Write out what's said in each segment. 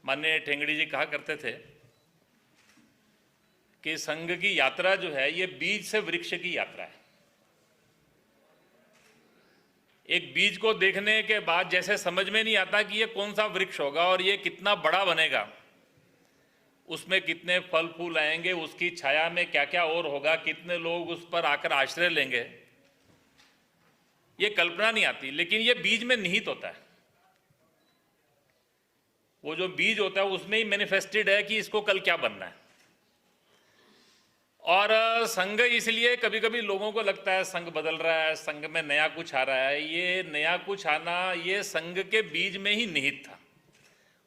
माननीय ठेंगड़ी जी कहा करते थे कि संघ की यात्रा जो है ये बीज से वृक्ष की यात्रा है। एक बीज को देखने के बाद जैसे समझ में नहीं आता कि ये कौन सा वृक्ष होगा और ये कितना बड़ा बनेगा, उसमें कितने फल फूल आएंगे, उसकी छाया में क्या क्या और होगा, कितने लोग उस पर आकर आश्रय लेंगे, ये कल्पना नहीं आती। लेकिन ये बीज में निहित होता है। वो जो बीज होता है उसमें ही मैनिफेस्टेड है कि इसको कल क्या बनना है। और संघ इसलिए कभी कभी लोगों को लगता है संघ बदल रहा है, संघ में नया कुछ आ रहा है। ये नया कुछ आना ये संघ के बीज में ही निहित था।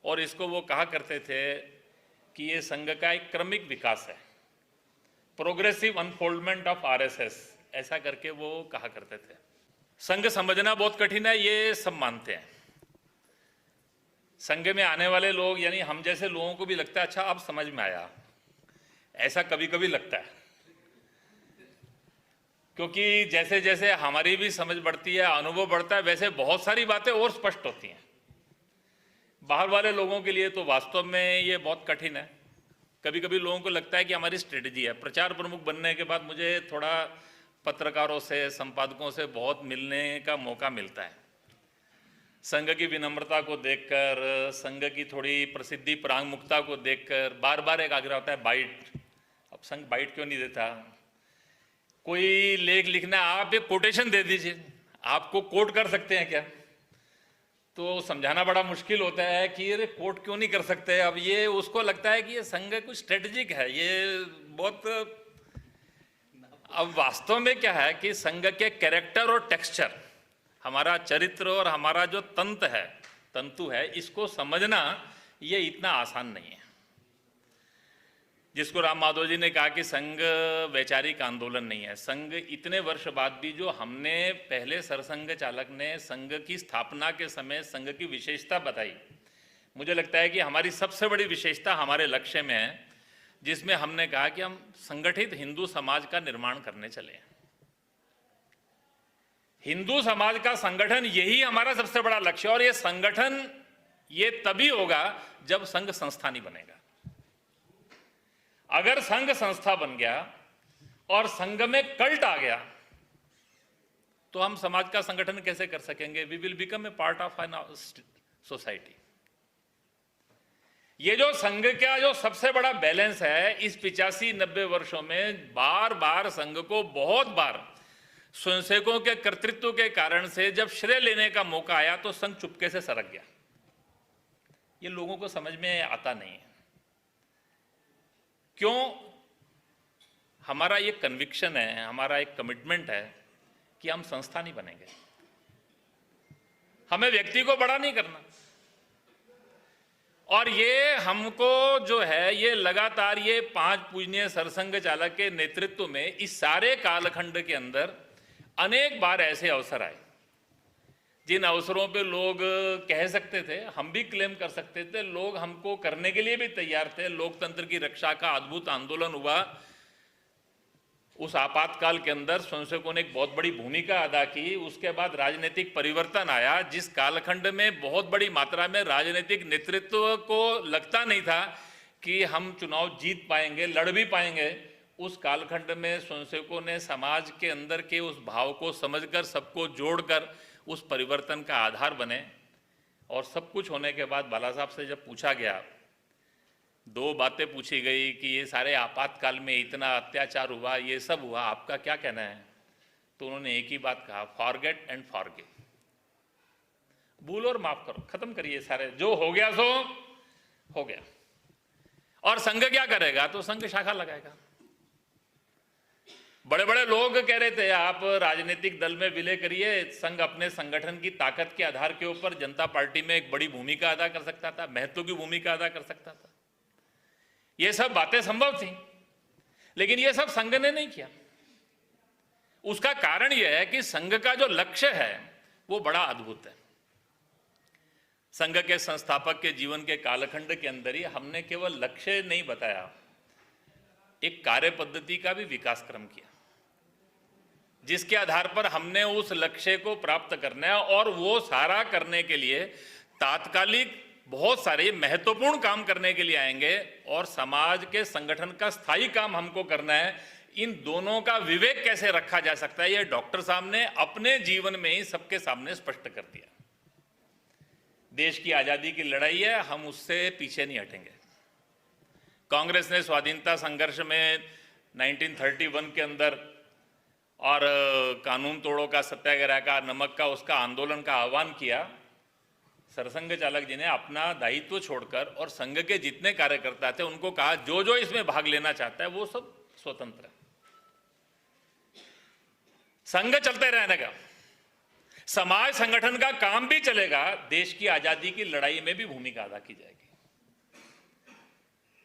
और इसको वो कहा करते थे कि ये संघ का एक क्रमिक विकास है, प्रोग्रेसिव अनफोल्डमेंट ऑफ आरएसएस, ऐसा करके वो कहा करते थे। संघ समझना बहुत कठिन है, ये सब मानते हैं। संघ में आने वाले लोग यानी हम जैसे लोगों को भी लगता है अच्छा अब समझ में आया, ऐसा कभी कभी लगता है। क्योंकि जैसे जैसे हमारी भी समझ बढ़ती है, अनुभव बढ़ता है, वैसे बहुत सारी बातें और स्पष्ट होती हैं। बाहर वाले लोगों के लिए तो वास्तव में ये बहुत कठिन है। कभी कभी लोगों को लगता है कि हमारी स्ट्रेटजी है। प्रचार प्रमुख बनने के बाद मुझे थोड़ा पत्रकारों से, संपादकों से बहुत मिलने का मौका मिलता है। संघ की विनम्रता को देखकर, संघ की थोड़ी प्रसिद्धि परांगमुखता को देखकर बार बार एक आग्रह होता है बाइट। अब संघ बाइट क्यों नहीं देता? कोई लेख लिखना, आप एक कोटेशन दे दीजिए, आपको कोट कर सकते हैं क्या? तो समझाना बड़ा मुश्किल होता है कि ये कोट क्यों नहीं कर सकते। अब ये उसको लगता है कि ये संघ कुछ स्ट्रेटेजिक है, ये बहुत। अब वास्तव में क्या है कि संघ के कैरेक्टर और टेक्सचर, हमारा चरित्र और हमारा जो तंतु है, इसको समझना ये इतना आसान नहीं है। जिसको राम माधव जी ने कहा कि संघ वैचारिक आंदोलन नहीं है। संघ इतने वर्ष बाद भी जो हमने पहले सरसंघ चालक ने संघ की स्थापना के समय संघ की विशेषता बताई, मुझे लगता है कि हमारी सबसे बड़ी विशेषता हमारे लक्ष्य में है, जिसमें हमने कहा कि हम संगठित हिंदू समाज का निर्माण करने चले। हिंदू समाज का संगठन, यही हमारा सबसे बड़ा लक्ष्य। और ये संगठन ये तभी होगा जब संघ संस्था नहीं बनेगा। अगर संघ संस्था बन गया और संघ में कल्ट आ गया तो हम समाज का संगठन कैसे कर सकेंगे? We will become a part of an society. ये जो संघ का जो सबसे बड़ा बैलेंस है, इस 85-90 वर्षों में बार बार संघ को बहुत बार स्वयंसेवकों के कर्तृत्व के कारण से जब श्रेय लेने का मौका आया तो संघ चुपके से सरक गया। ये लोगों को समझ में आता नहीं है। क्यों? हमारा ये कन्विक्शन है, हमारा एक कमिटमेंट है कि हम संस्था नहीं बनेंगे, हमें व्यक्ति को बड़ा नहीं करना। और ये हमको जो है ये लगातार ये 5 पूजनीय सरसंघ चालक के नेतृत्व में इस सारे कालखंड के अंदर अनेक बार ऐसे अवसर आए जिन अवसरों पे लोग कह सकते थे, हम भी क्लेम कर सकते थे, लोग हमको करने के लिए भी तैयार थे। लोकतंत्र की रक्षा का अद्भुत आंदोलन हुआ। उस आपातकाल के अंदर स्वयंसेवकों ने एक बहुत बड़ी भूमिका अदा की। उसके बाद राजनीतिक परिवर्तन आया, जिस कालखंड में बहुत बड़ी मात्रा में राजनीतिक नेतृत्व को लगता नहीं था कि हम चुनाव जीत पाएंगे, लड़ भी पाएंगे। उस कालखंड में स्वयंसेवकों ने समाज के अंदर के उस भाव को समझकर, सबको जोड़कर उस परिवर्तन का आधार बने। और सब कुछ होने के बाद बाला साहब से जब पूछा गया, 2 बातें पूछी गई कि ये सारे आपातकाल में इतना अत्याचार हुआ, ये सब हुआ, आपका क्या कहना है? तो उन्होंने एक ही बात कहा, फॉरगेट एंड फॉरगिव। भूल और माफ करो, खत्म करिए सारे, जो हो गया सो हो गया। और संघ क्या करेगा? तो संघ शाखा लगाएगा। बड़े बड़े लोग कह रहे थे आप राजनीतिक दल में विलय करिए, संघ अपने संगठन की ताकत के आधार के ऊपर जनता पार्टी में एक बड़ी भूमिका अदा कर सकता था, महत्व की भूमिका अदा कर सकता था। ये सब बातें संभव थी, लेकिन ये सब संघ ने नहीं किया। उसका कारण यह है कि संघ का जो लक्ष्य है वो बड़ा अद्भुत है। संघ के संस्थापक के जीवन के कालखंड के अंदर ही हमने केवल लक्ष्य नहीं बताया, एक कार्य पद्धति का भी विकास क्रम किया, जिसके आधार पर हमने उस लक्ष्य को प्राप्त करना है। और वो सारा करने के लिए तात्कालिक बहुत सारे महत्वपूर्ण काम करने के लिए आएंगे और समाज के संगठन का स्थायी काम हमको करना है। इन दोनों का विवेक कैसे रखा जा सकता है, यह डॉक्टर साहब ने अपने जीवन में ही सबके सामने स्पष्ट कर दिया। देश की आजादी की लड़ाई है, हम उससे पीछे नहीं हटेंगे। कांग्रेस ने स्वाधीनता संघर्ष में 1931 के अंदर और कानून तोड़ो का, सत्याग्रह का, नमक का, उसका आंदोलन का आह्वान किया। सरसंघ चालक जी ने अपना दायित्व छोड़कर और संघ के जितने कार्यकर्ता थे उनको कहा जो जो इसमें भाग लेना चाहता है वो सब स्वतंत्र है, संघ चलते रहने का, समाज संगठन का काम भी चलेगा, देश की आजादी की लड़ाई में भी भूमिका अदा की जाएगी।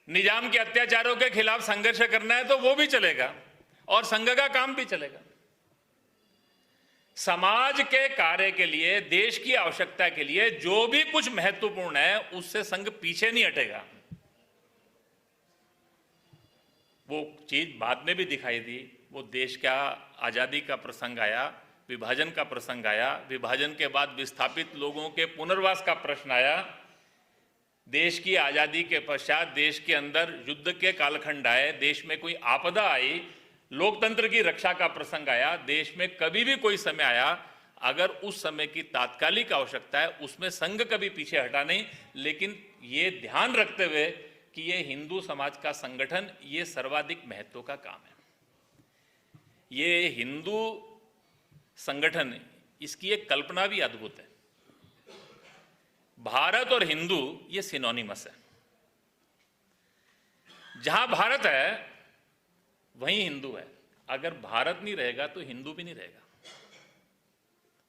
निजाम के अत्याचारों के खिलाफ संघर्ष करना है तो वो भी चलेगा और संघ का काम भी चलेगा। समाज के कार्य के लिए, देश की आवश्यकता के लिए जो भी कुछ महत्वपूर्ण है उससे संघ पीछे नहीं हटेगा। वो चीज बाद में भी दिखाई दी। वो देश का आजादी का प्रसंग आया, विभाजन का प्रसंग आया, विभाजन के बाद विस्थापित लोगों के पुनर्वास का प्रश्न आया, देश की आजादी के पश्चात देश के अंदर युद्ध के कालखंड आए, देश में कोई आपदा आई, लोकतंत्र की रक्षा का प्रसंग आया। देश में कभी भी कोई समय आया, अगर उस समय की तात्कालिक आवश्यकता है उसमें संघ कभी पीछे हटा नहीं, लेकिन ये ध्यान रखते हुए कि ये हिंदू समाज का संगठन ये सर्वाधिक महत्व का काम है। ये हिंदू संगठन, इसकी एक कल्पना भी अद्भुत है। भारत और हिंदू ये सिनोनिमस है। जहां भारत है वहीं हिंदू है। अगर भारत नहीं रहेगा तो हिंदू भी नहीं रहेगा।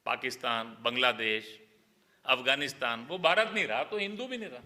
पाकिस्तान, बांग्लादेश, अफगानिस्तान, वो भारत नहीं रहा तो हिंदू भी नहीं रहा।